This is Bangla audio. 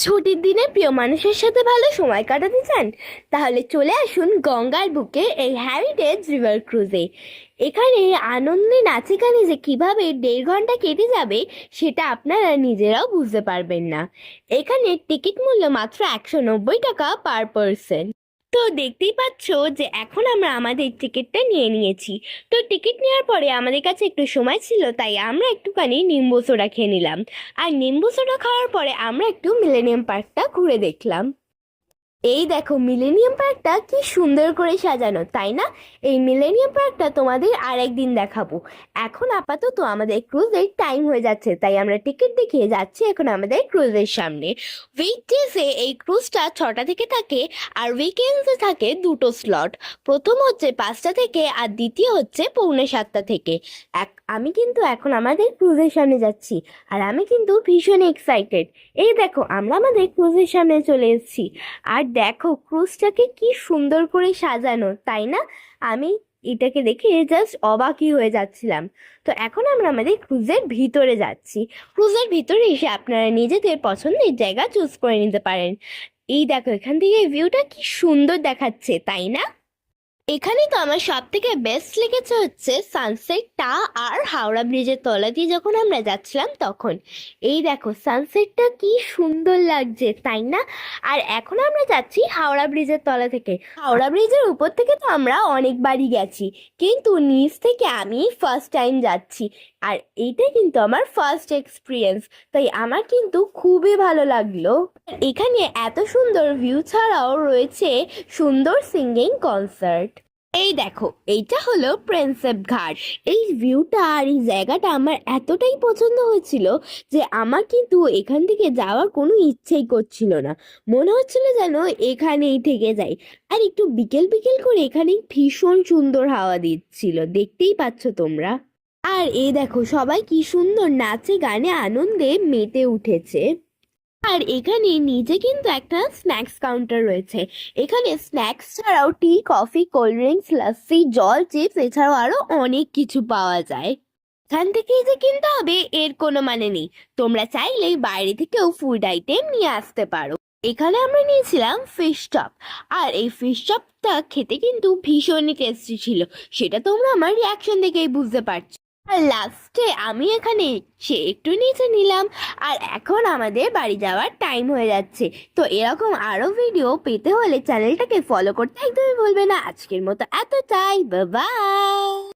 ছুটির দিনে প্রিয় মানুষের সাথে ভালো সময় কাটাতে চান? তাহলে চলে আসুন গঙ্গার বুকে এই হেরিটেজ রিভার ক্রুজে। এখানে আনন্দে নাচে গানে যে কিভাবে 1.5 ঘন্টা কেটে যাবে সেটা আপনারা নিজেরাও বুঝতে পারবেন না। এখানে টিকিট মূল্য মাত্র 190 টাকা পার পারসন। তো দেখতেই পাচ্ছ যে এখন আমরা আমাদের টিকিটটা নিয়ে নিয়েছি। তো টিকিট নেওয়ার পরে আমাদের কাছে একটু সময় ছিল, তাই আমরা একটুখানি নিম্বু সোডা খেয়ে নিলাম। আর নিম্বু সোডা খাওয়ার পরে আমরা একটু মিলেনিয়াম পার্কটা ঘুরে দেখলাম। এই দেখো মিলেনিয়াম পার্কটা কি সুন্দর করে সাজানো, তাই না? এই মিলেনিয়াম পার্কটা তোমাদের আর একদিন দেখাবো। এখন আপাতত আমাদের ক্রুজের টাইম হয়ে যাচ্ছে, তাই আমরা টিকিট দেখিয়ে যাচ্ছি এখন আমাদের ক্রুজের সামনে। উইকডেজে এই ক্রুজটা 6টা থেকে থাকে, আর উইকেন্ডসে থাকে 2টো স্লট। প্রথম হচ্ছে 5টা থেকে, আর দ্বিতীয় হচ্ছে 6:45 থেকে। আমি কিন্তু এখন আমাদের ক্রুজের সামনে যাচ্ছি, আর আমি কিন্তু ভীষণ এক্সাইটেড। এই দেখো আমরা আমাদের ক্রুজের সামনে চলে এসেছি। আর দেখো ক্রুজটাকে কি সুন্দর করে সাজানো, তাই না? আমি এটাকে দেখে জাস্ট অবাকই হয়ে যাচ্ছিলাম। তো এখন আমরা আমাদের ক্রুজের ভিতরে যাচ্ছি। ক্রুজের ভিতরে এসে আপনারা নিজেদের পছন্দের জায়গা চুজ করে নিতে পারেন। এই দেখো এখান থেকে ভিউটা কি সুন্দর দেখাচ্ছে, তাই না? এখানে তো আমার সব থেকে বেস্ট লেগেছে হচ্ছে সানসেটটা, আর হাওড়া ব্রিজের তলা দিয়ে যখন আমরা যাচ্ছিলাম তখন। এই দেখো সানসেটটা কি সুন্দর লাগছে, তাই না? আর এখন আমরা যাচ্ছি হাওড়া ব্রিজের তলা থেকে। হাওড়া ব্রিজের উপর থেকে তো আমরা অনেকবারই গেছি, কিন্তু নিচ থেকে আমি ফার্স্ট টাইম যাচ্ছি। আর এইটা কিন্তু আমার ফার্স্ট এক্সপিরিয়েন্স, তাই আমার কিন্তু খুবই ভালো লাগলো। এখানে এত সুন্দর ভিউ ছাড়াও রয়েছে সুন্দর সিঙ্গিং কনসার্ট। এই দেখো এইটা হলো প্রিন্সেপ ঘাট। এই ভিউটা আর এই জায়গাটা আমার এতটাই পছন্দ হয়েছিল যে আমার কিন্তু এখান থেকে যাওয়ার কোনো ইচ্ছেই করছিল না। মনে হচ্ছিল যেন এখানেই থেকে যাই। আর একটু বিকেল বিকেল করে এখানে ভীষণ সুন্দর হাওয়া দিচ্ছিল, দেখতেই পাচ্ছ তোমরা। আর এই দেখো সবাই কি সুন্দর নাচে গানে আনন্দে মেতে উঠেছে। আর এখানে নিচে কিন্তু একটা স্ন্যাক্স কাউন্টার রয়েছে। এখানে স্ন্যাক্স ছাড়াও টি, কফি, কোল্ড ড্রিঙ্কস, লস্যি, জল, চিপস এছাড়াও আরো অনেক কিছু পাওয়া যায়। এখান থেকেই যে কিনতে হবে এর কোনো মানে নেই, তোমরা চাইলেই বাইরে থেকেও ফুড আইটেম নিয়ে আসতে পারো। এখানে আমরা নিয়েছিলাম ফিশ চপ, আর এই ফিশ চপটা খেতে কিন্তু ভীষণই টেস্টি ছিল, সেটা তোমরা আমার রিয়াকশন দেখেই বুঝতে পারছো। আর লাস্টে আমি এখানে সে একটু নিচে নিলাম। আর এখন আমাদের বাড়ি যাওয়ার টাইম হয়ে যাচ্ছে। তো এরকম আরো ভিডিও পেতে হলে চ্যানেলটাকে ফলো করতে একদমই ভুলবে না। আজকের মতো এতটাই, বাই বাই।